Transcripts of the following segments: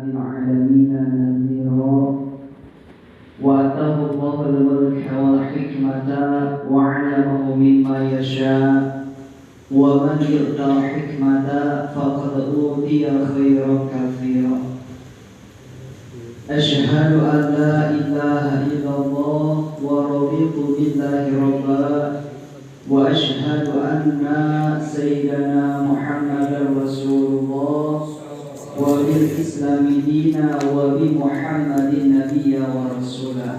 للعالمين نذيرا وآتاه الله الملك والحكمة وعلمه مما يشاء ومن يؤت الحكمة فقد أوتي خيرا كثيرا أشهد أن لا إله إلا الله ورضيت بالله ربا وأشهد أن سيدنا محمدا رسول الله وبالإسلام دينا وبمحمد نبيا ورسولا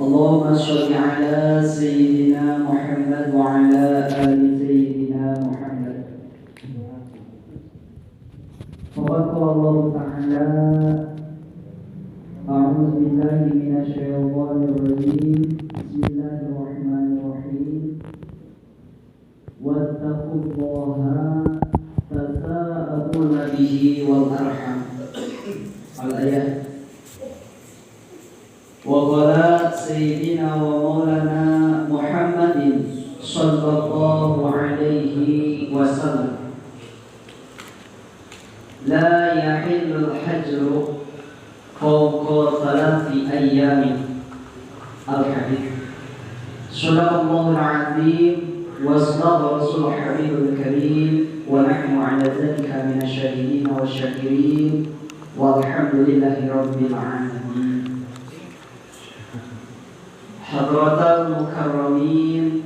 اللهم صل على سيدنا محمد وعلى آل سيدنا محمد وقال الله تعالى أعوذ بالله من الشيطان الرجيم بسم الله الرحمن الرحيم واتقوا الله تساءلون به والأرحام الآية وقال سيدنا ومولانا محمد صلى الله عليه وسلم لا يحل الحجر فوق 3 أيام الحديث صدق الله العظيم وصدق رسول الحبيب الكريم ونحن على ذلك من الشاهدين والشاكرين والحمد لله رب العالمين Hadratal Mukarramin,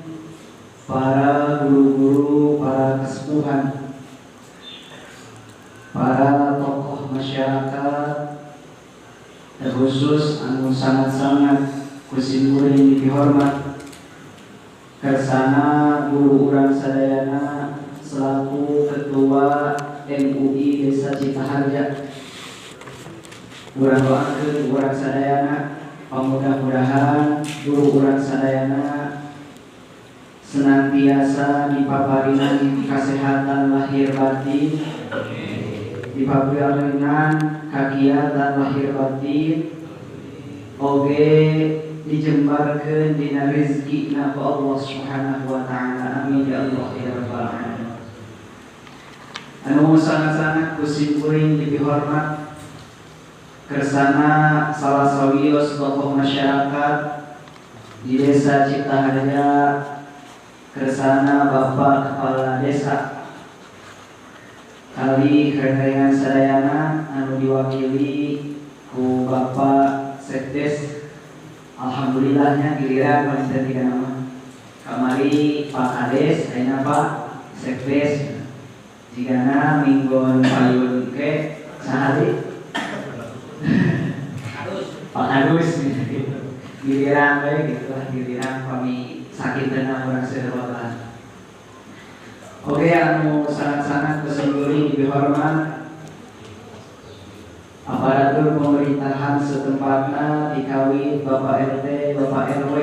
para guru-guru, para kesepuhan, para tokoh masyarakat, terkhusus anu sangat-sangat kusimkuring dihormat kersana guru urang sadayana selaku ketua MUI Desa Citaharja. Urang doakeun urang sadayana mudah-mudahan guru urang sadayana senantiasa dipaparingan kesehatan lahir batin, dipaparingan kagiatan lahir batin, oge dijembarkeun dina rezekina ku Allah Subhanahu wa taala. Amin ya Allah ya rabbal alamin. Anu sangat-sangat kusimkuring dihormat kersana salah sawios tokoh masyarakat di Desa Citaharja, kersana Bapak Kepala Desa kali kerengan sadayana anu diwakili ku Bapak Sekdes. Alhamdulillahnya giliran paling tiga nama kamari Pak Kades ayeuna Pak Sekdes jigana minggon payun ke sahari Pak Adus giliran baik gitulah giliran kami sakit dan orang sedewatan. Oke, anu sangat-sangat kesengguri dihormat aparatur pemerintahan setempatna dikawin Bapak RT, Bapak RW,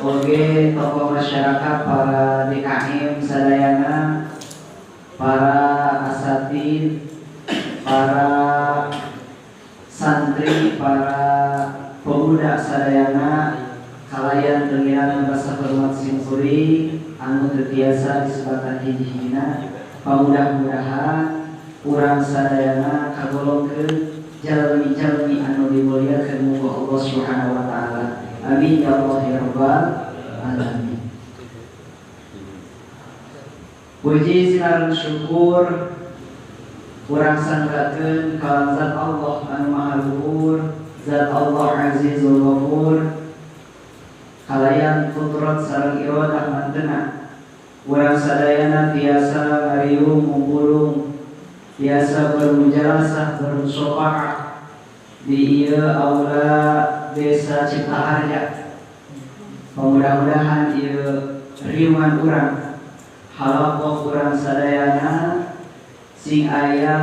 oke tokoh masyarakat, para DKM sadayana, para asatid, para santri, para pemuda sadayana kalayan dengiran rasa hormat simsuri anu terbiasa disebatan hiji-hijina. Mudah-mudahan urang sadayana kagolongkeun jalmi-jalmi anu dimuliakeun muga Allah Subhanahu wa taala. Amin ya Allah ya rabbal alamin. Puji sinaran syukur urang sanggakeun ka zat Allah anu maha luhur, zat Allah Azizul Ghafur, kalayan putrat sareng iradah mantena. Urang sadayana biasa ngariung mumpulung, biasa bermujalasah bermusyawarah di ieu aula Desa Citaharja. Mudah-mudahan ieu riungan urang halakoh urang sadayana sing aya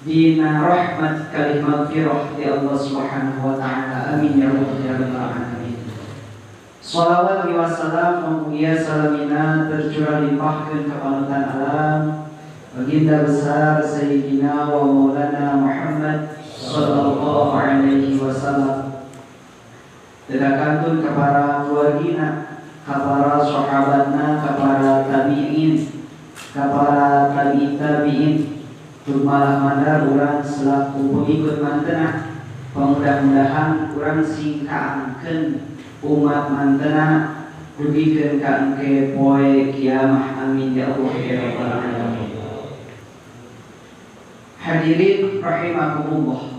dina rahmat kalimat firah di Allah Subhanahu wa taala. Amin ya rabbal alamin. Shalawat wa salam mugia salamina tercurah limpahkeun ka panutan alam baginda besar Sayyidina wa Maulana Muhammad sallallahu alaihi wasallam. Dedakantun kepada keluargina, kepada sahabatna, kepada tabi'in, kepada tabi'in, malah mandar urang selaku pengikut mantenah mudah-mudahan urang sing kaangkeun umat mantenah dugikeun ka engke poe kiamah amin ya Allah ya rabbal alamin. Hadirin rahimakumullah,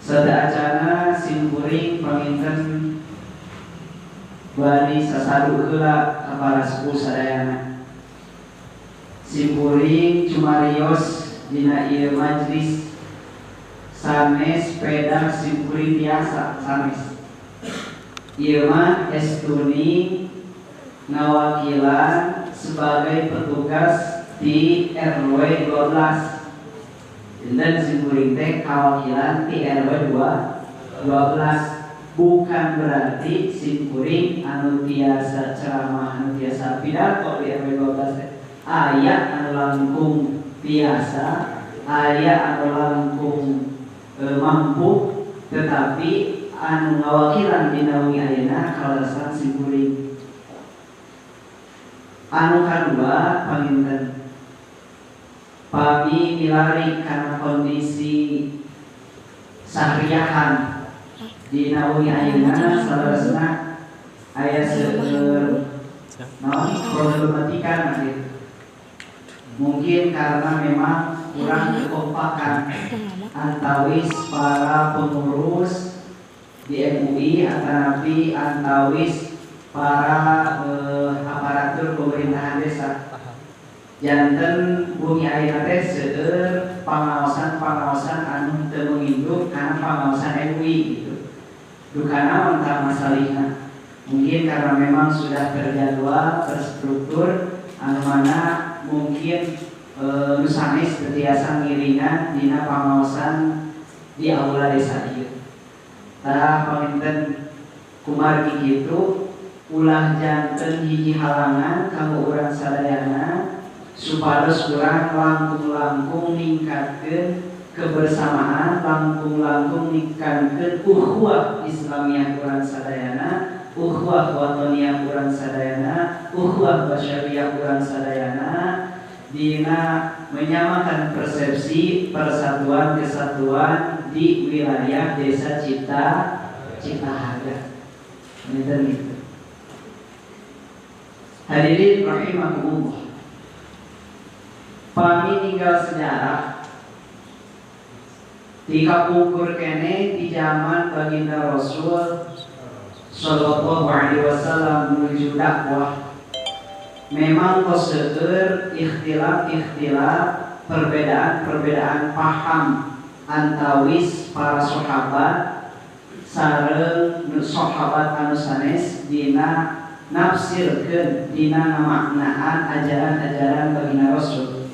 sadayana simkuring paminten bani sasadu heula ka para sepuh sadayana. Simkuring cumarios dina ieu majlis sanes pedang simkuring biasa sanes. Ieu mah estuni ngawakilan sebagai petugas di RW 12. Dan simkuring teh kawakilan di RW 12. Bukan berarti simkuring anu tiasa ceramah anu tiasa pidato di RW 12 teh aya anu langkung tiasa, aya anu langkung mampu, tetapi anu ngawakilan dina wengi ayeuna kalasan simkuring. Anu kadua panginten pami milari kana kondisi sahriahan dina wengi ayeuna salerosna aya seueur problematika gitu. Mungkin karena memang kurang kekompakan antawis para pengurus di MUI atanapi antawis para aparatur pemerintahan desa. Janten bumi ayeuna teh seueur pangaosan anu teu menginduk kana pangaosan MUI gitu. Dukana antara masalihna. Mungkin karena memang sudah terjadwal, terstruktur anu mana mungkin nusanes terbiasa ngiringan dina pangaosan di aula desa ieu. Tah paminten kumargi kitu ulah janten hiji halangan kanggo urang sadayana supados urang langkung-langkung ningkatkeun kebersamaan, langkung-langkung ningkatkeun ukhuwah Islamiyah urang sadayana, ukhuwah watoniyah urang sadayana, ukhuwah basyariyah urang sadayana dina menyamakan persepsi persatuan kesatuan di wilayah desa Ciptahaga. Gitu. Hadirin rahimakumullah, pami tinggal sejarah dikapungkur kene di zaman baginda Rasul Sallallahu Alaihi Wasallam menuju dakwah. Memang seueur ikhtilaf perbedaan paham antawis para sahabat sareng sahabat anu sanes dina nafsirkeun dina ngamaknaan ajaran-ajaran baginda Rasul.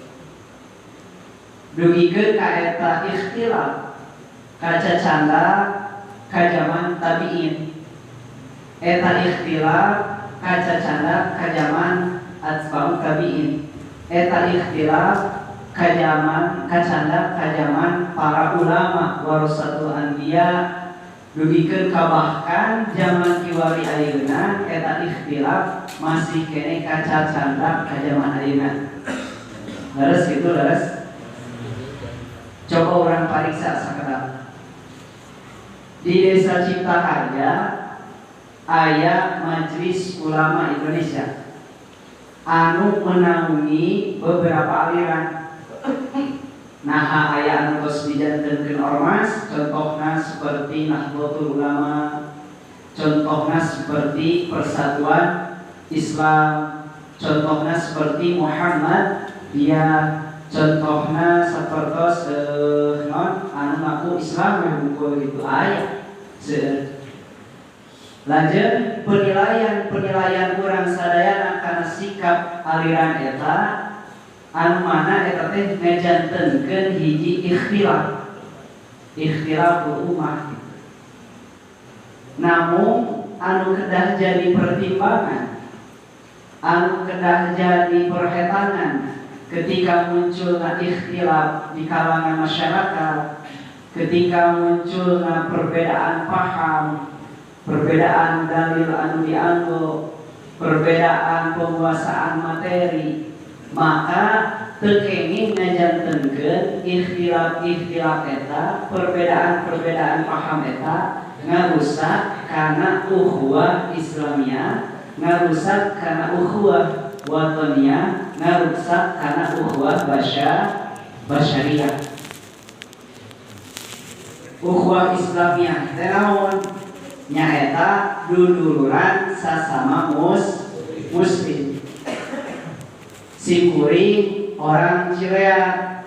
Dugikeun ka eta ikhtilaf kacacanda ka zaman tabi'in. Eta ikhtilaf kacacanda ka zaman atba'ut tabi'in. Eta ikhtilaf kacanda ka zaman para ulama warasatul anbiya. Dugikeun ka bahkan zaman kiwari ayeuna eta ikhtilaf masih kene kacacanda ka zaman ayeuna. Leres kitu leres. Coba orang pariksa sakedap. Di desa Ciptahaga aya Majelis Ulama Indonesia anu menaungi beberapa aliran. Nah, aya anu tos dijantenkeun ormas, contohna seperti Nahdlatul Ulama, contohna seperti Persatuan Islam, contohna seperti Muhammadiyah, contohna sapertos anu ngaku Islam hungkul gitu aya seueur. Lanjut penilaian urang sadayana kana sikap aliran eta anu mana eta teh ngajantenkeun hiji ikhtilaf ummah gitu. Namun anu kedah jadi pertimbangan, anu kedah jadi perhetangan ketika munculna ikhtilaf di kalangan masyarakat, ketika munculna perbedaan paham, perbedaan dalil anu dianggo, perbedaan penguasaan materi, maka tekenging ngajantenkeun ikhtilaf eta perbedaan paham eta ngarusak kana ukhuwah Islamiyah, ngarusak kana ukhuwah wataniyah, ngarusak kana ukhuwah basyariyah. Ukhuwah Islamiyah teh naon? Nyaeta duduluran sasama muslim. Sikuring orang Cileat,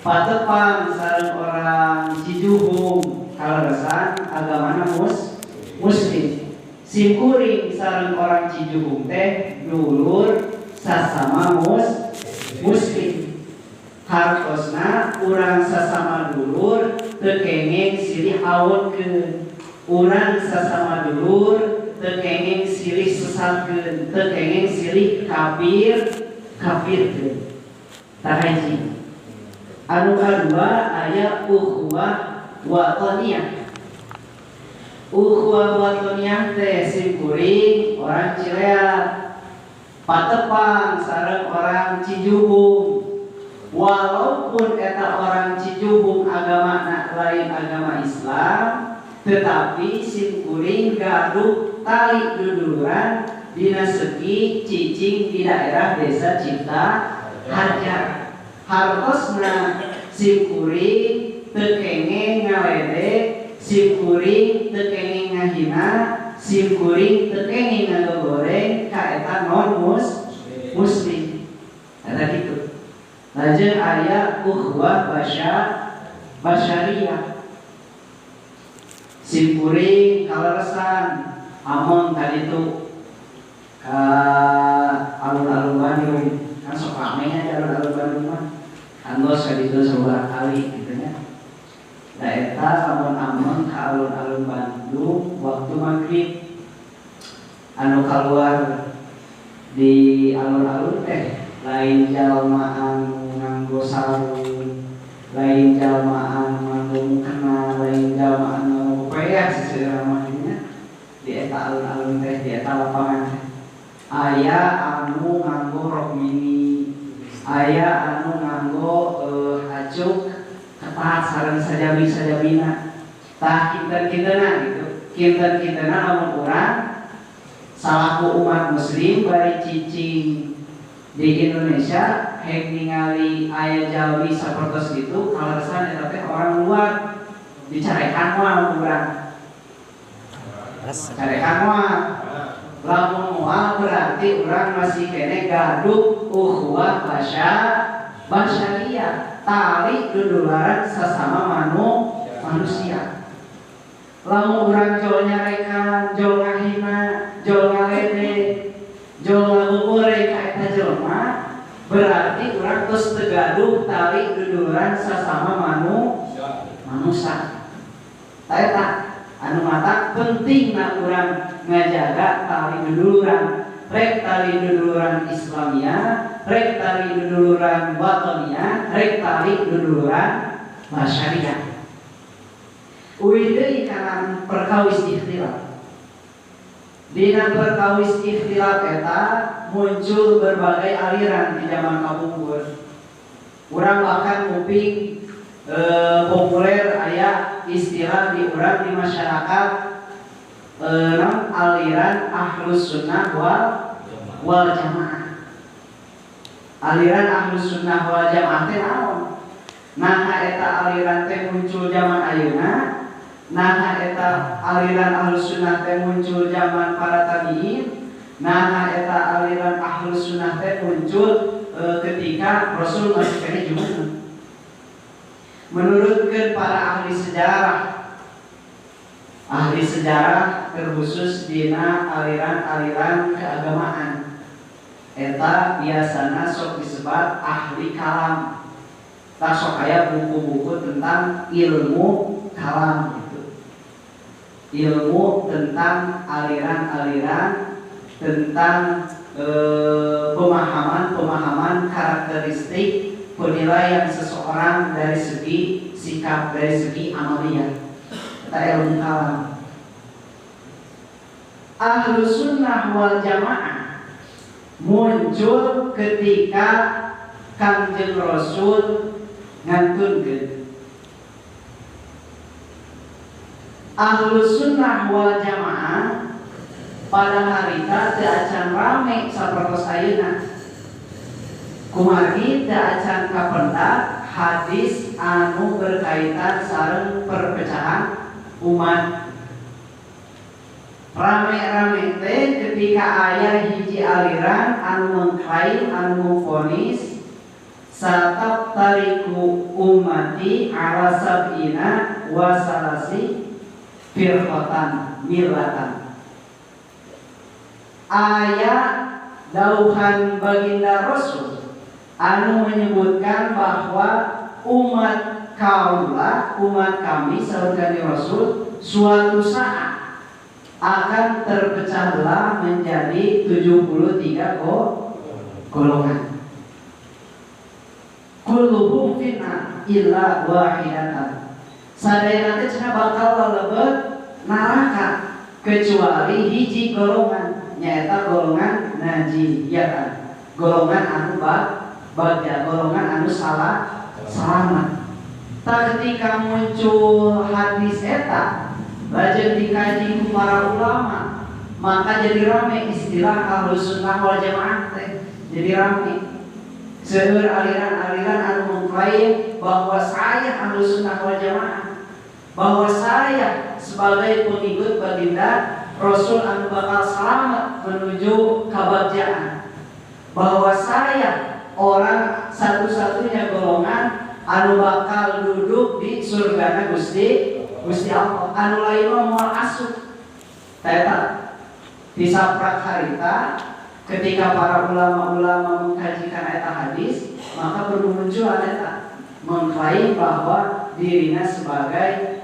patepang sareng orang Cijuhung, kaleresan agamana muslim. Sikuring sareng orang Cijuhung teh dulur sasama muslim. Hartosna urang sasama dulur teu kenging silih awetkeun. Urang sasama dulur teu kenging silih sesatkeun, teu kenging silih kafirkeun. Tahiji. Anu kadua aya ukhuwah wataniyah. Ukhuwah wataniyah teh simkuring orang Cileat, patepang sareng orang Cijuhung. Walaupun eta orang Cijuhung agamana lain agama Islam, tetapi simkuring gaduh tali duduluran dina segi cicing di daerah desa Cipta Harja. Hartosna simkuring teu kenging ngaledek, simkuring teu kenging ngahina, simkuring teu kenging ngagoreng ka eta non muslim. Eta kitu. Lajeng aya ukhuwah basyariyah. Simkuring kaleresan amon tadi itu ka alun-alun Bandung, kan sok rame nya alun-alun Bandung mah. Antos kaditu sabaraha kali gitu nya. Da eta amon ka alun-alun Bandung waktu maghrib. Anu kaluar di alun-alun teh lain jalma anu nganggo sarung, lain jalma anu nganggo mukena, lain jalma anu payah seseramanya di eta alun-alun teh, di eta lapangan teh. Aya anu nganggo rok mini, aya anu nganggo acuk ketat sareng sajabi-sajabina. Tah kinten-kintena gitu. Kinten-kintena lamun urang salaku umat muslim bari cicing di Indonesia hek ningali aya jalmi sapertos gitu kaleresan eta teh orang luar dicarekan moal urang. Carekan moal. Lamun moal berarti urang masih kene gaduh ukhuwah basyariyah, tali dudularan sasama manusia. Lamun urang jol nyarekan, jol ngahina, jol ngalede, jol ngagugure ka eta jelema, berarti urang tos tegaduh tali duduluran sasama manusia. Ta eta anu mata pentingna urang ngajaga tali duduluran, rek tali duduluran Islamiyah, rek tali duduluran wataniyah, rek tali duduluran basyariyah. Uwi deui kana perkawis ikhtilaf. Dina perkawis ikhtilaf eta muncul berbagai aliran di zaman kapungkur. Urang bahkan nguping populer aya istilah di urang di masyarakat aliran Ahlus Sunnah wal Jamaah. Aliran Ahlus Sunnah wal Jamaah teh naon? Nah eta aliran teh muncul zaman ayeuna. Nah eta aliran Ahlus Sunnah teh muncul zaman para tabi'in. Nah eta aliran Ahlus Sunnah teh muncul ketika Rasul masih kene jumeneng. Menurutkeun para ahli sejarah terkhusus dina aliran-aliran keagamaan, eta biasana sok disebat ahli kalam. Tak sok aya buku-buku tentang ilmu kalam gitu. Ilmu tentang aliran-aliran, tentang pemahaman karakteristik penilaian seseorang dari segi sikap, dari segi amaliyah. Eta ilmu kalam. Ahlus Sunnah wal Jamaah muncul ketika Kangjeng Rasul ngantunkeun. Ahlus sunnah wal jamaah pada harita teu acan rame sapertos ayeuna. Kumargi teu acan kapendak hadis anu berkaitan sareng perpecahan umat. Rame-rame teh ketika aya hiji aliran anu mengklaim anu mengfonis satab tariku ummati ala sab'ina wa salasi firqatan milatan. Aya dauhan baginda Rasul anu menyebutkan bahwa umat kaula, umat kami saudara Rasul suatu saat akan terpecah belah menjadi 73 golongan. Kulluhum finna illa wahidatan. Sadaya nanti cenah bakal lalebet neraka kecuali hiji golongan, nyaeta golongan najiyatan, golongan anu bagja, golongan anu selamat. Tak ketika muncul hadis eta lajeng dikaji ku para ulama, maka jadi rame istilah Ahlus Sunnah wal Jamaah teh. Jadi rame seueur aliran-aliran anu mengklaim bahwa saya Ahlus Sunnah wal Jamaah, bahwa saya sebagai pengikut baginda Rasul anu bakal selamat menuju kebahagiaan, bahwa saya orang satu-satunya golongan anu bakal duduk di surgana Gusti Allah, anu lain mah moal asup. Eta disaprak harita ketika para ulama-ulama mengkajikan eta hadis, maka bermunculan eta mengklaim bahwa dirinya sebagai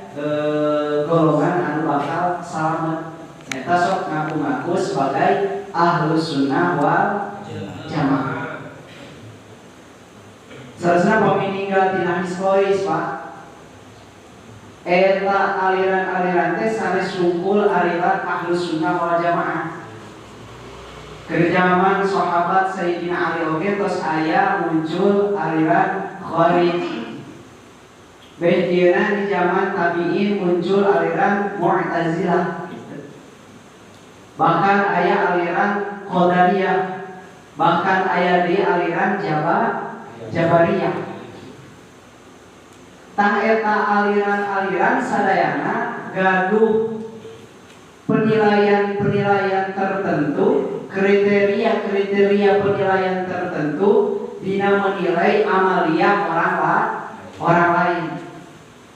golongan anu bakal selamat. Eta sok ngaku-ngaku sebagai Ahlus Sunnah wal Jamaah. Saresna pamininggal tina historis, Pak. Eta aliran-aliran teh sanes sungkul aliran Ahlus Sunnah wal Jamaah. Kerjaman sahabat Sayyidina Ali oge tos aya muncul aliran Khawarij. Bedieuna di zaman tabi'in muncul aliran Mu'tazilah. Bahkan aya aliran Qadariyah. Bahkan aya di aliran Jabariyah. Tah eta aliran-aliran sadayana gaduh penilaian-penilaian tertentu, kriteria-kriteria penilaian tertentu dina menilai amalia orang lain.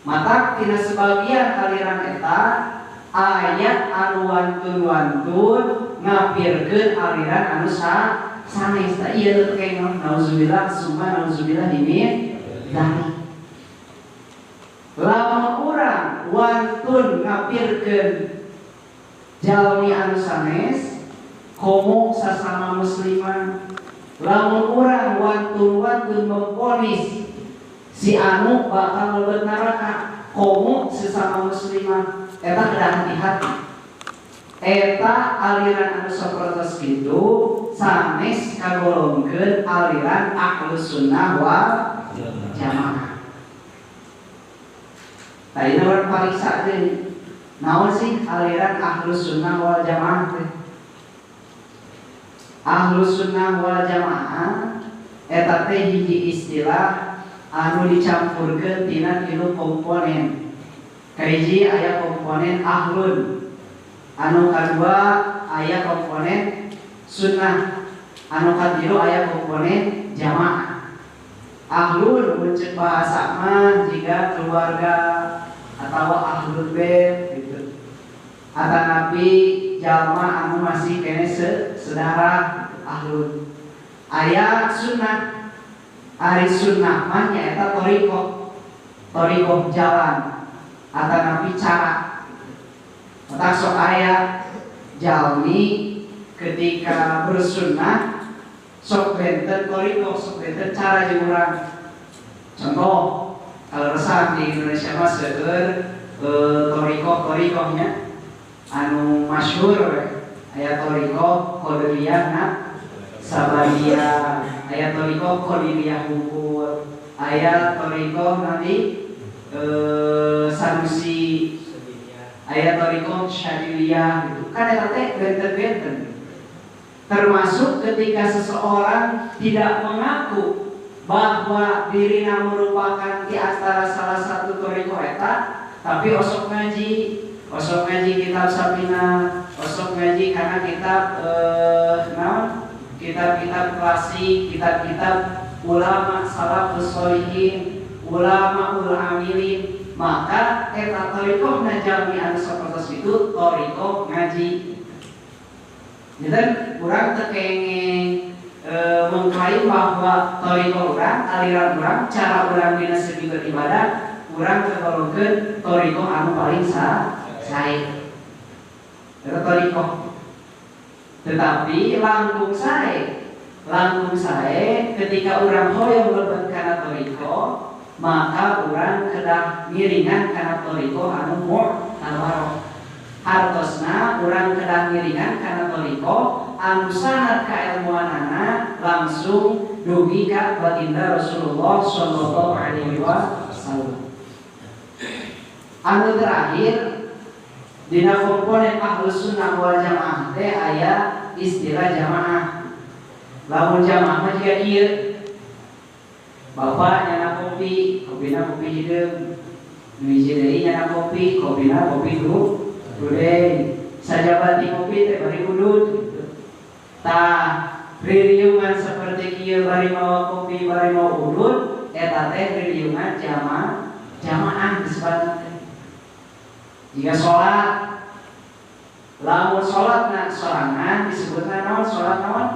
Mata tina sebagian aliran eta ayat anu wantun-wantun ngapirkeun aliran anu sanes. Ieu teh kenging nauzubillah summa nauzubillah min dzalik. Lamun urang wantun ngapirkeun jalmi anu sanes komo sasama musliman, lamun urang wantun-wantun memponis si anu bakal mlebu neraka komo sesama musliman, eta kedah hati-hati. Eta aliran anu sapertos kitu sanes kagolongkeun aliran Ahlus Sunnah wal Jamaah. Tadi orang pariksa deh, naon sih aliran Ahlus Sunnah wal Jamaah teh? Ahlus Sunnah wal Jamaah eta teh hiji istilah anu dicampurkeun tina 3 komponen. Kahiji aya komponen ahlun, anu kadua aya komponen sunnah, anu katilu aya komponen jamaah. Ahlun muncul bahasa mah jika keluarga atau ahlul bait gitu. Atau nabi jalma anu masih kene sedara ahlun. Aya sunnah. Ari sunnah mah nyaeta thariqah jalan. Atau nabi cara. Mata sok aya jalmi ketika bersunnah sok benten thariqah, sok benten cara jeung urang. Contoh, kalau resah di Indonesia mah seueur thariqah-thariqahnya anu masyhur aya thariqah Qadariyah Sabaria, aya toriko Qadiriyah Bungkul, aya toriko nanti Sanusi, aya toriko Syadiliyah gitu. Kan eta teh benten-benten. Termasuk ketika seseorang tidak mengaku bahwa dirinya merupakan di antara salah satu toriko eta, tapi osok ngaji kitab Sabina, osok ngaji karena kitab kitab-kitab klasik, kitab-kitab ulama salafus sholihin, ulama amilin, maka eta toriko najami anu sapertos itu toriko ngaji. Jadi kurang tekengeng mengklaim bahwa toriko urang, aliran urang, cara urang dina segi beribadah, urang tergolongkeun toriko anu paling sae. Eta toriko. Tetapi langkung sae ketika urang hoyong mlebet kana toriko, maka urang kedah ngiringan kana toriko anu mu'tabar. Hartosna urang kedah ngiringan kana toriko anu sanad kailmuanana langsung dugi ka baginda Rasulullah sallallahu alaihi wasallam. Anu terakhir dina komponen Ahlus Sunnah wal Jamaah teh aya istilah jamaah. Lamun jamaah mah jiga ieu. Bapak nyana kopi, kopina kopi hideung. Hiji deui nyana kopi, kopina kopi deui. Sajabati kopi teh bari udud. Tah ririungan seperti kieu bari mawa kopi, bari mawa udud, eta teh ririungan jamaah disebutna. Jika sholat, lamun sholatna sorangan disebutna naon? Sholat naon?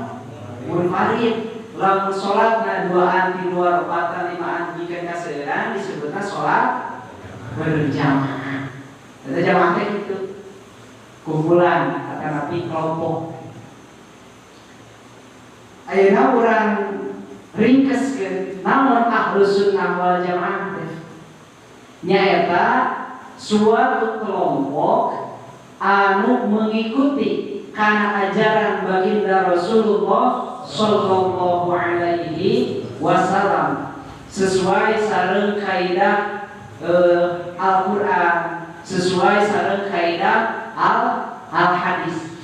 Munfarid. Lamun sholatna duaan di 2 rakaat 5 jika kaseueuran disebutna sholat berjamaah. Eta jamaah teh itu kumpulan atau napi kelompok. Ayeuna urang ringkeskeun naon Ahlus Sunnah wal Jamaah teh. Nyaeta suatu kelompok anu mengikuti kana ajaran baginda Rasulullah sallallahu alaihi wasallam sesuai sareng kaidah Al-Qur'an, sesuai sareng kaidah al-hadis.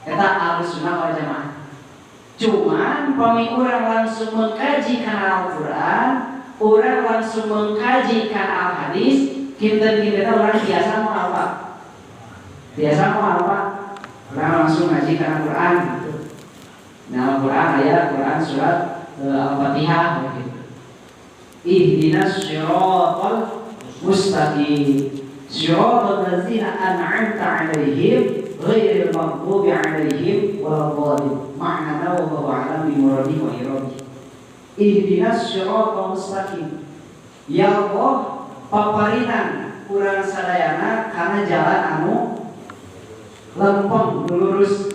Eta Ahlus Sunnah wal Jamaah. Cuman pami urang langsung mengkaji kana Al-Qur'an, urang langsung mengkaji kana al-hadis, kinten-kinten orang biasa mau apa? Orang langsung ngaji karena Quran gitu. Nah, Quran ayat Quran surat Al-Fatihah gitu. Ihdinas siratal mustaqim. Siratal ladzina an'amta 'alaihim ghairil maghdubi 'alaihim waladdallin. Ma'nana wallahu a'lam bi muradihi wa iradihi. Ihdinas siratal mustaqim. Ya Allah, paparinan urang sadayana karena jalan anu lempeng lurus.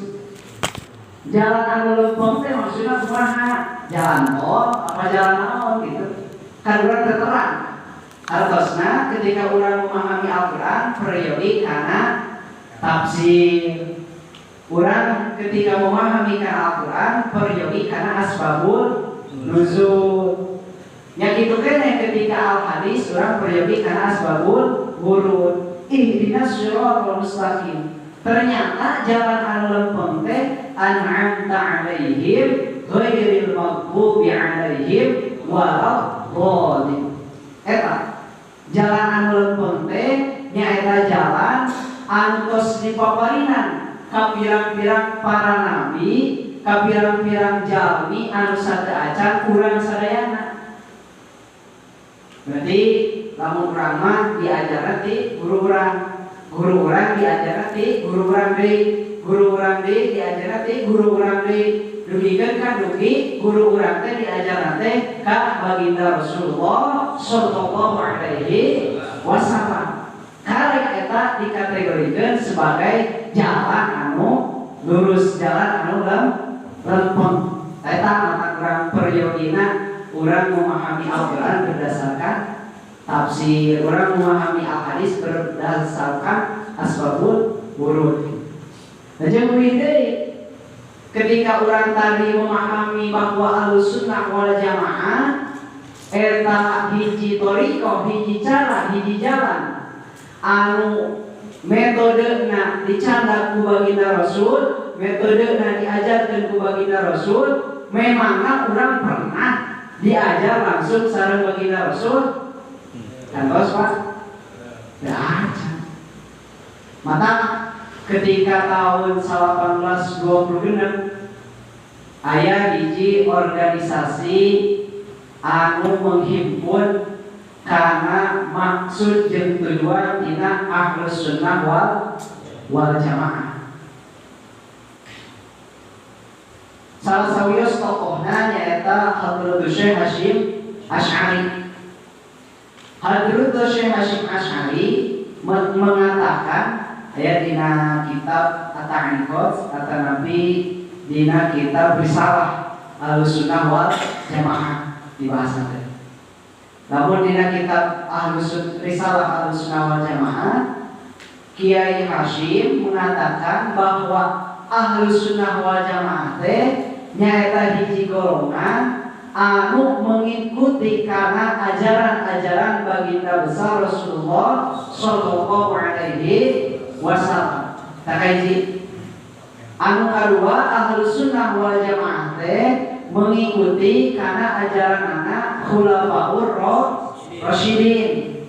Jalan anu lempeng teh maksudna kumaha? Jalan tol apa jalan naon gitu. Kan urang terterang. Artosna ketika urang memahami Al-Qur'an periodik kana tafsir. Urang ketika memahami kana Al-Qur'an periodik kana asbabul nuzul. Ya gitu kene ketika al-hadis orang periodik karena asbabul wurud. Ihdinas siratal mustaqim. Ternyata jalan anu lempeng teh an'amta 'alaihim ghairil maghdubi 'alaihim waladdallin. Eta jalan anu lempeng teh nyaeta jalan anu tos dipaparinan ka pirang-pirang para nabi, ka pirang-pirang jalmi anu sateu acan urang sadayana. Berarti lamun urang mah diajaran ti guru urang diajaran ti guru urang deui, diajaran ti guru urang deui. Dugikeun ka dugi guru urang teh diajaran teh ka baginda Rasulullah sallallahu alaihi wasallam. Karek eta dikategorikeun sebagai jalan anu lurus, jalan anu lempeng. Eta mata urang periodina urang memahami Al-Quran berdasarkan tafsir, orang memahami al-hadis berdasarkan asbabul wurud. Nah, jadi ketika orang tadi memahami bahwa Ahlussunnah wal Jamaah eta hiji toriko, hiji cara, hiji jalan anu metodena dicandak ku baginda Rasul, metodena diajarkan ku baginda Rasul, memangna orang pernah diajar langsung sareng baginda Rasul? Kantos Pak? Tidak ada. Maka ketika tahun 1826 aya hiji organisasi anu menghimpun karena maksud jeung tujuan tina Ahlussunnah wal Jamaah. Salah sawios tokohna nyaeta Hadratus Syekh Hasyim Asy'ari. Hadratus Syekh Hasyim Asy'ari mengatakan aya dina kitab At-Ta'niqat kata Nabi dina kitab Risalah Ahlussunnah wal Jamaah dibahas teh. Namun dina kitab Risalah Ahlussunnah wal Jamaah Kiai Hasyim mengatakan bahwa Ahlussunnah wal Jamaah teh nyaeta hiji golongan anu mengikuti karena ajaran-ajaran baginda besar Rasulullah sallallahu alaihi wasallam. Takaiji anu kadua Ahlussunnah wal Jamaah teh mengikuti karena ajaran anak Khulafaur Rasyidin.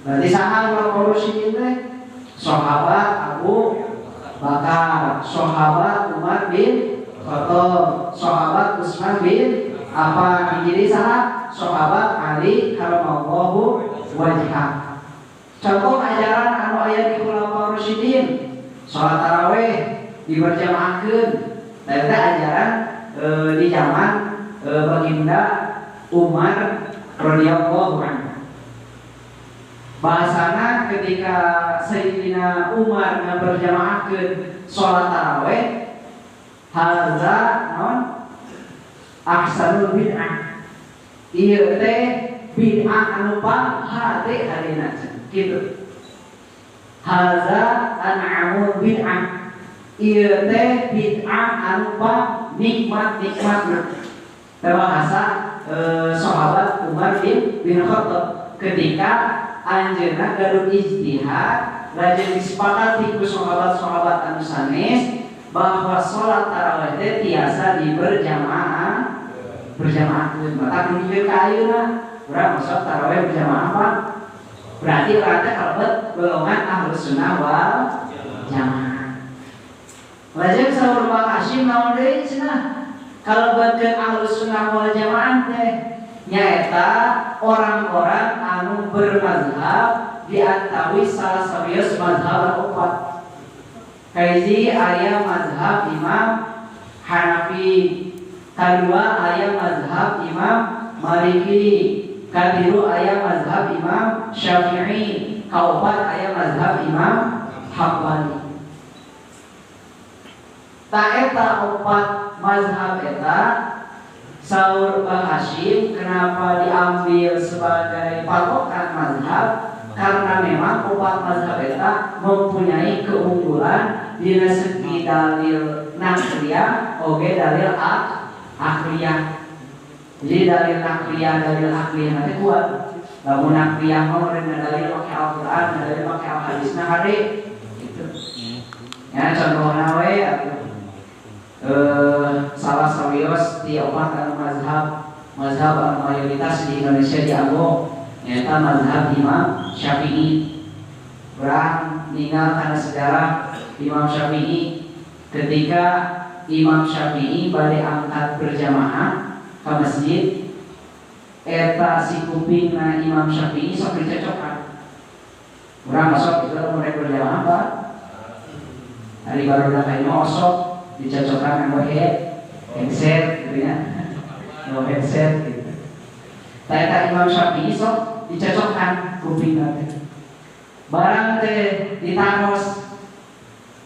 Berarti saha Khulafaur Rasyidin teh? Sahabat Abu Bakar, sahabat Umar bin Khattab, sahabat Utsman bin Affan. Jadi saha? Sahabat Ali karamallahu wajhah. Contoh ajaran anu aya di Khulafaur Rasyidin, salat tarawih diberjamaahkeun. Eta ajaran di zaman baginda Umar radhiyallahu anhu. Bahasana ketika Sayyidina Umar berjamaahkeun salat tarawih, hadza non ahsanul bid'ah. Ieu teh bid'ah anu hade hadina kitu. Hadza an'amul bid'ah. Ieu teh bid'ah anu nikmat-nikmatna. Bahasa sahabat Umar bin Khattab ketika anjeunna gaduh ijtihad lajeng disepakati ku sahabat-sahabat anu sanes bahwa salat tarawih teh tiasa berjamaahkeun. Maka nuju ka ayeuna urang masuk tarawih berjamaah apa? Berarti urang teh kalebet golongan Ahlussunnah wal Jamaah. Lajeng saur Pak Hasyim naon deui cenah? Kalebetkeun Ahlussunnah wal Jamaah teh nyaeta orang-orang anu bermazhab diantawi salah sawios mazhab opat. Kaiji aya mazhab Imam Hanafi, kadua aya mazhab Imam Maliki, katilu aya mazhab Imam Syafi'i, kaopat aya mazhab Imam Hambali. Ta eta opat mazhab eta saur Pak Hasyim kenapa diambil sebagai patokan mazhab? Karena memang opat mazhab eta mempunyai keunggulan dina segi dalil nakliyah oge dalil akliyah. Jadi dalil nakliyah dalil akliyah nanti kuat. Lamun nakliyah mah urang dalil make Al-Qur'an, dalil make al-hadis nah hade gitu. Ya contohna we salah sawios di opat anu mazhab anu mayoritas di Indonesia dianggo nyaeta mazhab Imam Syafi'i. Urang ningal kana sejarah Imam Syafi'i ketika Imam Syafi'i bade angkat berjamaah ke masjid, eta si kupingna Imam Syafi'i sok dicocokan. Urang masuk itu mulai berjamaah apa? Hari baru kayak osok dicocokkan nganggo headset gitu ya. No headset gitu. Eta Imam Syafi'i sok dicocokkan kupingna teh. Barang teh ditaros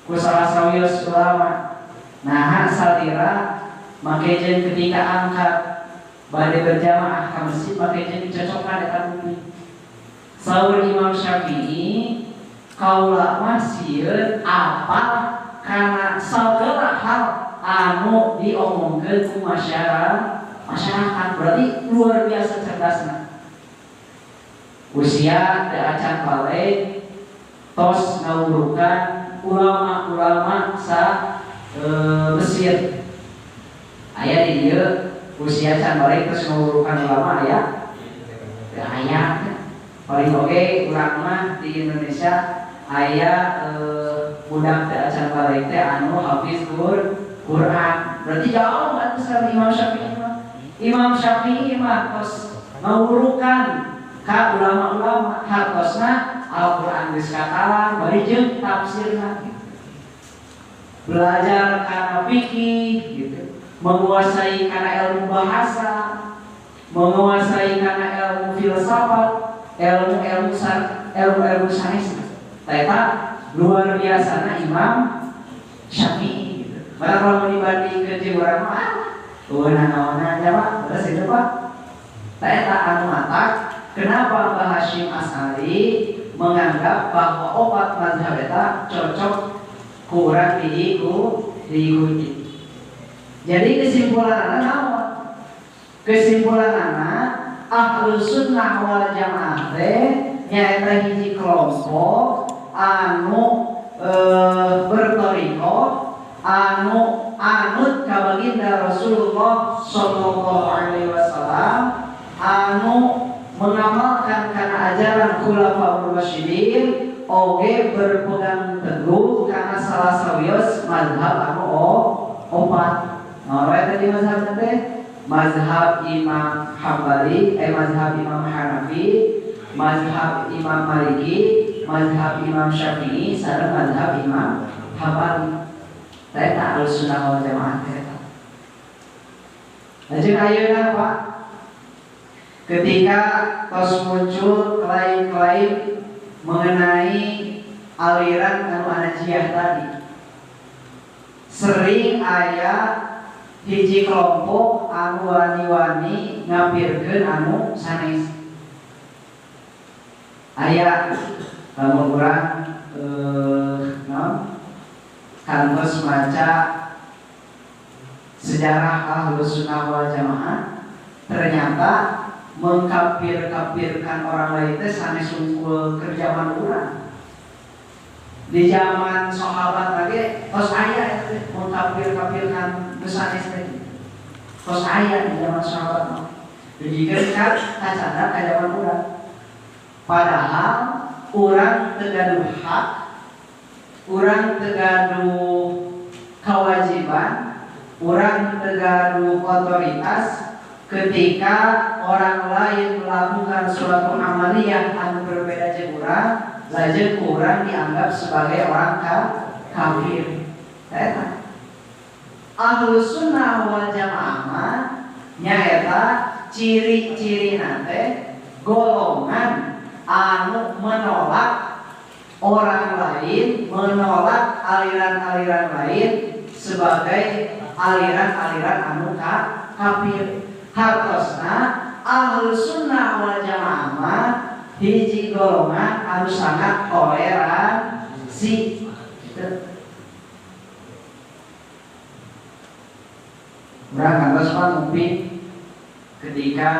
ku salah sawios ulama. Nah, salira make jeung ketika angkat bade berjamaah ka masjid make jeung dicocokkan eta kuping. Saur Imam Syafi'i kaula mah sieun apal kana sagala hal anu diomongkeun ku masyarakat. Berarti luar biasa cerdasna. Usia teu acan balik tos ngawurukan ulama-ulama sa Mesir. Aya di dieu usia can balik tos ngawurukan ulama aya. Teu aya. Paling oge urang mah di Indonesia aya budak teu acan balik teh anu hafiz Quran. Berarti jauh atuh sareng Imam Syafi'i mah. Imam Syafi'i mah tos ngawurukan ka ulama-ulama hartosna Al-Quran geus katalan bari jeung tafsirna gitu. Belajar kana fikih gitu, menguasai kana ilmu bahasa, menguasai kana ilmu filsafat, ilmu sains. Eta luar biasana Imam Syafi'i gitu. Barang kalau dibandingkeun jeung urang mah naon-naon aja Pak, terus itu Pak. Eta anu matak. Kenapa Mbah Hasyim As'ari menganggap bahwa opat mazhab eta cocok kurang diikuti. Jadi kesimpulanana naon? Kesimpulanana Ahlus Sunnah wal Jamaah teh nyaeta hiji kelompok anu bertorikoh anu anut ka baginda Rasulullah sallallahu alaihi wasallam anu mengamalkan karena ajaran khulafaur rasyidin oge berpegang teguh karena salah sawios mazhab anu opat. Nah, tadi mazhab teh mazhab Imam Hambali, mazhab Imam Hanafi, mazhab Imam Maliki, mazhab Imam Syafi'i, sareng mazhab Imam Hambali. Eta Ahlussunnah wal Jamaah eta. Lajeng ayeuna Pak, ketika tos muncul klaim-klaim mengenai aliran anu Hanajiyah tadi, sering aya hiji kelompok anu wani-wani ngampirkeun anu sanes. Aya lamun urang kantos maca sejarah Ahlussunnah wal Jamaah, ternyata mengkafir-kafirkan orang lain teh sanes unggul ke zaman urang. Di zaman sahabat lagi tos aya teh mengkafir-kafirkan sanes teh. Tos aya di zaman sahabat. Dijikeun kan kacana ka zaman urang. Padahal urang teu gaduh hak, urang teu gaduh kewajiban, urang teu gaduh otoritas ketika orang lain melakukan suatu amaliyah anu berbeda jeung urang, lajeng urang dianggap sebagai orang kafir. Eta Ahlus Sunnah wal Jamaah nyaeta ciri-cirina teh golongan anu menolak orang lain, menolak aliran-aliran lain sebagai aliran-aliran anu kafir. Hartosna Ahlus Sunnah wal Jamaah hiji golongan anu sangat toleransi. Urang kantos ngumpi ketika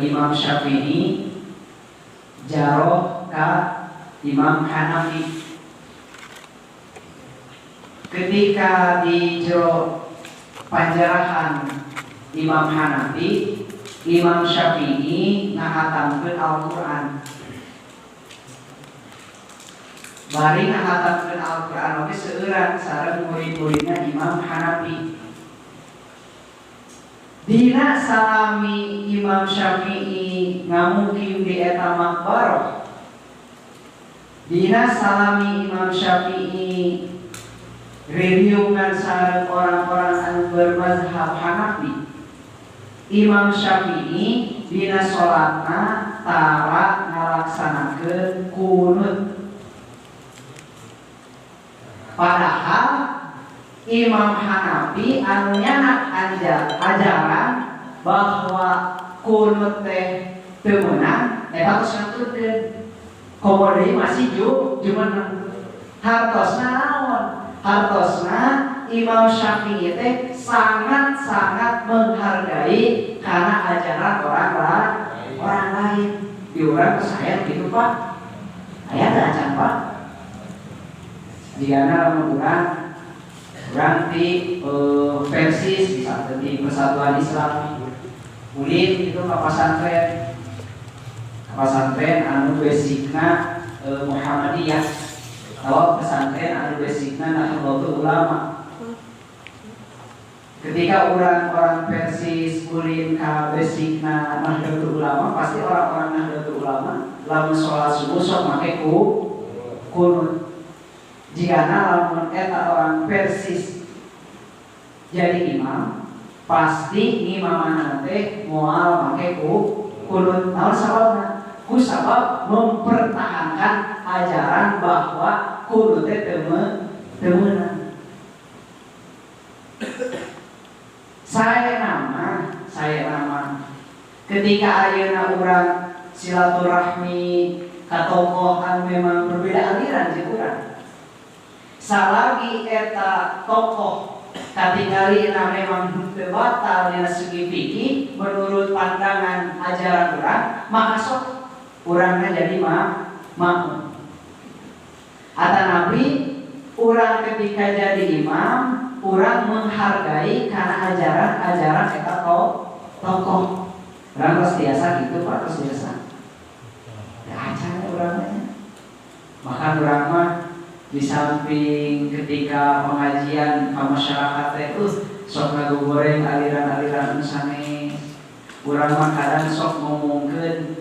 Imam Syafi'i jaroh ka Imam Hanafi. Ketika di jero panjarahan Imam Hanafi, Imam Syafi'i ngahatamkeun Al-Quran. Bari ngahatamkeun Al-Quran oge seueuran sareng murid-muridna Imam Hanafi. Dina salami Imam Syafi'i ngamukim di eta maqbarah. Dina salami Imam Syafi'i riungan sareng orang-orang anu bermazhab Hanafi. Imam Syafi'i dina sholatna tara ngalaksanakeun kunut. Padahal Imam Hanafi anu nyana ajaran bahwa kunut teh teu meunang eta tos ngaturkeun. Komo deui masih jumeneng. Hartosna naon? Hartosna Imam Syafi'i teh sangat-sangat menghargai karena ajaran orang lain. Di orang saya gitu Pak. Saya acan Pak. Jika orang di Persis di Persatuan Islam ulin itu ke pesantren anu basicna Muhammadiyah atau pesantren anu basicna Nahdlatul Ulama. Ketika orang-orang Persis ulin ke basicna Nahdlatul Ulama, pasti orang-orang Nahdlatul Ulama lamun sholat subuh sok make kunut. Jika lamun eta orang Persis jadi imam, pasti ngimamana teh moal make kunut. Naon sababna? Ku sabab mempertahankan ajaran bahwa kunut teh temenan. Saya nama ketika ayeuna urang silaturahmi ka tokoh anu memang berbeda aliran jeung urang. Salagi eta tokoh katingalina memang teu batal dina segi fikih menurut pandangan ajaran urang, maka sok urangna jadi makmum. Atanapi urang ketika jadi imam, urang menghargai karena ajaran eta tokoh. Urang terus biasa gitu Pak, terus biasa. Ya acaranya urangnya. Maka urang mah di samping ketika pengajian ke masyarakat itu sok ngagoreng aliran-aliran sanes. Urang mah kadang sok ngomongkeun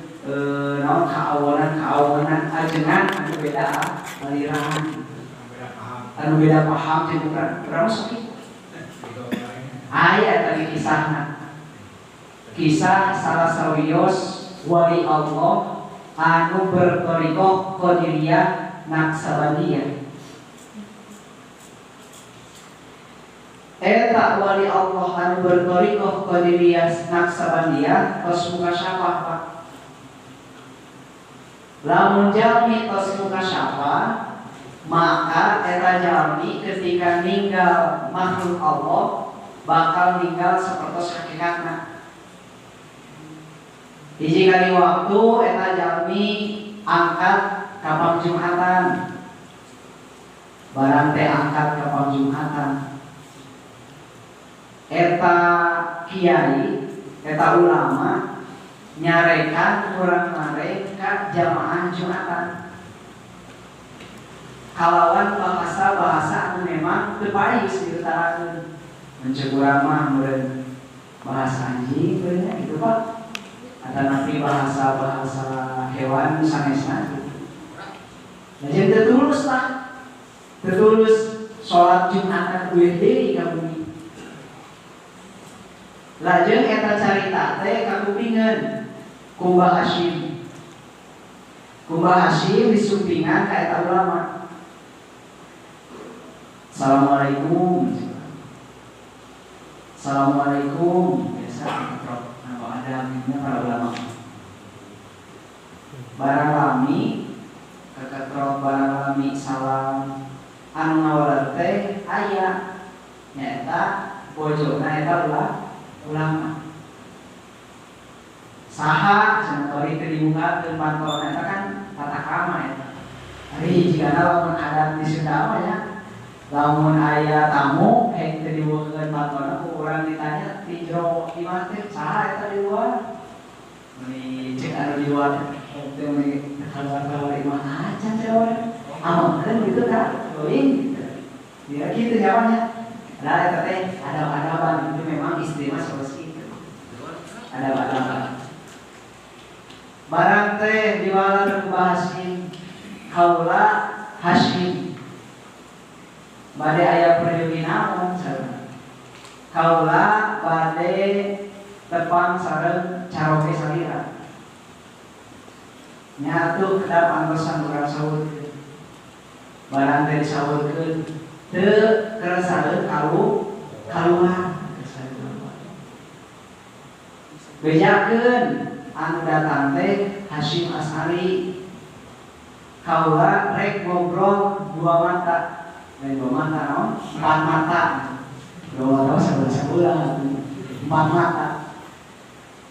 naon kaawanan ajengan anu beda aliran. Anu beda paham jeung urang sok kitu. Aya tadi kisah salah sawios wali Allah anu bertorikoh Qadiriyah Naqsabandiyah. Eta wali Allah anu bertorikoh Qadiriyah Naqsabandiyah tos muka syafah Pak. Lamun jalmi tos muka syafah, maka eta jalmi ketika ninggal makhluk Allah bakal ninggal sapertos hakikatna. Hiji kali waktu eta jalmi angkat ka Jumatan. Barang teh angkat ka Jumatan. Eta kiai, eta ulama nyarekan urang mare ka jamaah Jumatan. Kalawan bahasa anu memang teu paris diutarakeun. Mencek urang mah meureun bahasa anjing beurnya gitu Pak. Ada nanti bahasa hewan sanesna gitu. Nah jadi tertulus lah, tertulus sholat Jumatan duit deui ka bumi. Lajeng eta carita teh kakupingeun ku Mbah Hasyim. Ku Mbah Hasyim disumpingan ka eta ulama. Assalamualaikum. Assalamualaikum. Biasa ada para ulama. Barang lami keketrok barang lami salam anu ngawalar teh aya nyaeta bojona eta ulama. Saha cenah bari teu dibukakeun pantona eta kan tata krama eta. Ari jigana lamun adat di Sunda mah nya lamun aya tamu teu dibukakeun pantona ku urang ditanya di jero imah teh saha eta di luar. Meni cek anu di luar teh meni kaluar imah acan jawa. Amalkeun gitu kan, doing gitu. Dia kitu jawabnya. Nah eta teh adab-adaban itu memang istri mah seperti itu. Adab-adaban. Barang teh diwalar ku Hasyim, kaula Hasyim. Bade aya perjugi naon sareng. Kaula bade tepang sareng caroge salira. Nyatu kedap antosan urang saurkeun. Barang teh disaurkeun teu keresaheun kaluar. Bejakeun anu datang teh Hasyim Asy'ari. Kaula rek ngobrol dua mata. lain 2 mata non 4 mata 2 mata sebelah 4 mata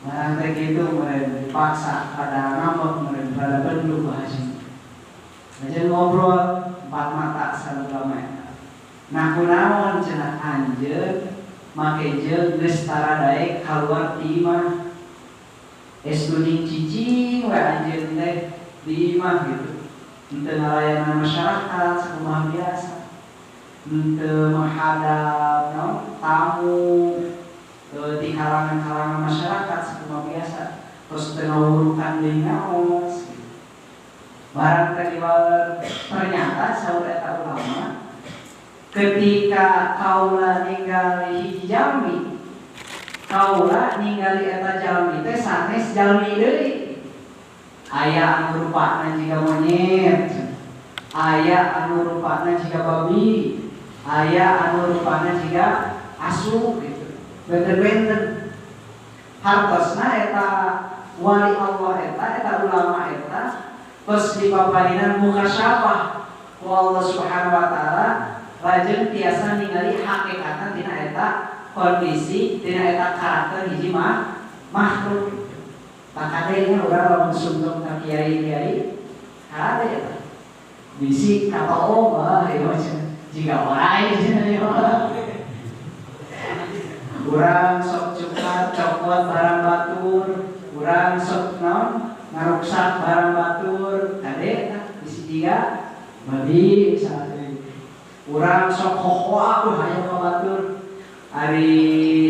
barang teh gitu mulai dipaksa pada ngambek mulai pada benduk bahasa aja ngobrol 4 mata salulama nah kunaon cenah anjeun make jeung geus tara daek kaluar ti imah es kuning cicing we anjeun teh di imah gitu henteu ngalayanan masyarakat sakumaha biasa henteu menghadap tamu di kalangan masyarakat sakumaha biasa terus teu ngawurukan deui ngaos barang teh ternyata saur eta ulama ketika kaula ningali hiji jalmi kaula ningali eta jalmi teh sanes jalmi deui aya anu rupana jiga monyet aya anu rupana jiga babi aya anu rupana jiga asu gitu benten-benten hartosna eta wali Allah eta ulama eta terus dipaparinan mukasyafah ku Allah Subhanahu wa taala lajeng tiasa ningali hakikatan tina eta kondisi tina eta karakter hiji makhluk pakadenya urang lamun sungkem ka kiai-kiai hade eta bisi katoo mah ieu jiga wae urang sok cukat cokot barang batur urang sok naon ngaruksak barang batur kade bisi jiga babi misalnya urang sok hohoa hayang ka batur ari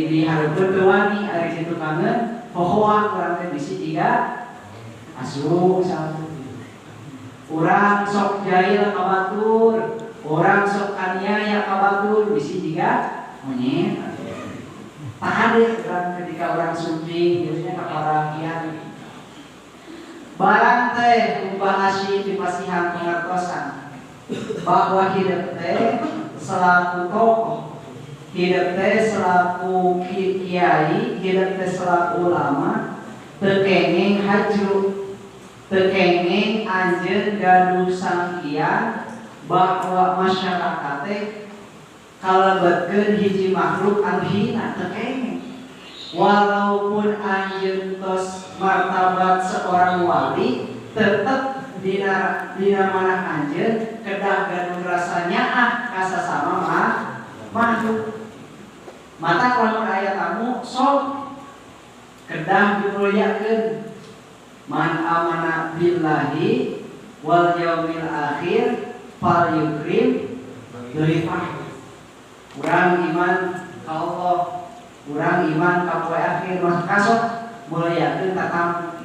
dihareupeun teu wani ari kitu kangen hohoa urang teh bisi jiga asu misalnya urang sok jahil ka batur urang sok kaniaya ka batur bisi jiga monyet tahade urang ketika urang sumping biasanya ka para kiai barang teh ubahasi dipasihan pengertosan bahwa hidup teh selaku tokoh hidup teh selaku kiai hidup teh selaku ulama teu kenging hajru teu kenging anjeun gaduh sangkian bahwa masyarakat teh kalebetkeun hiji makhluk anu hina teu kenging walaupun anjeun tos martabat seorang wali tetep dina mana anjeun kedah gaduh rasanya ka sasama makhluk mata kalau aya tamu sok kedah dimulyakeun man amana billahi wal yaumil akhir fal yukrim dhifah urang iman ka Allah urang iman ka poe akhir mah kasok mulyakeun ka tamu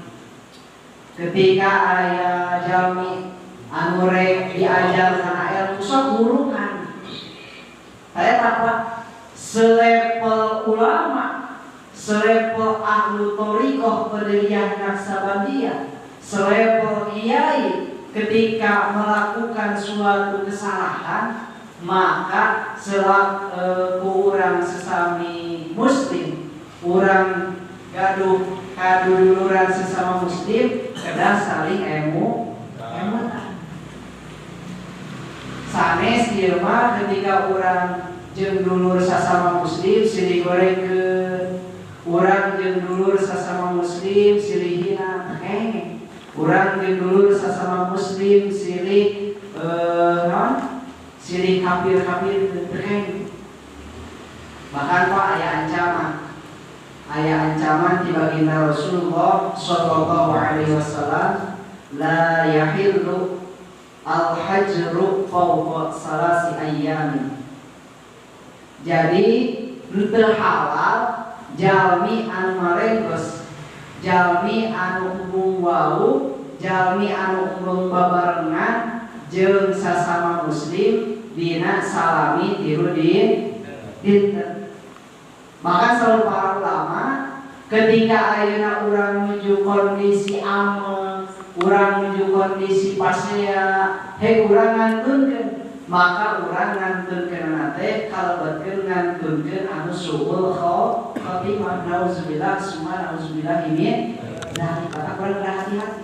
ketika aya jalmi anu rek diajar kana ilmu sok gurukan saya apa selevel ulama selevel ahlu thariqah qadiriyah naksabandiyah selevel kiai ketika melakukan suatu kesalahan maka selaku urang sesami muslim urang gaduh kaduluran sesama muslim kedah saling emutan sanes ieu mah ketika urang jeung dulur sesama muslim silih gorengkeun urang jeung dulur sesama muslim silih hina henge urang jeung dulur sesama muslim silih silih kafir-kafir henge bahkan Pak aya ancaman di baginda Rasulullah sallallahu alaihi wasallam la yahillu al-hajru fawqa salasi ayyamin jadi teu halal jalmi anu marentos jalmi anu umbung wau jalmi anu umbung babarengan jeung sasama muslim dina salami tiru dinten maka selalu para ulama ketika ayeuna urang menuju kondisi amel urang menuju kondisi pasea urang ngantunkeun maka urang ngantunkeun teh kalebetkeun ngantunkeun anu suul khotimah nauzubillah summa nauzubillah min dari kata kurang hati-hati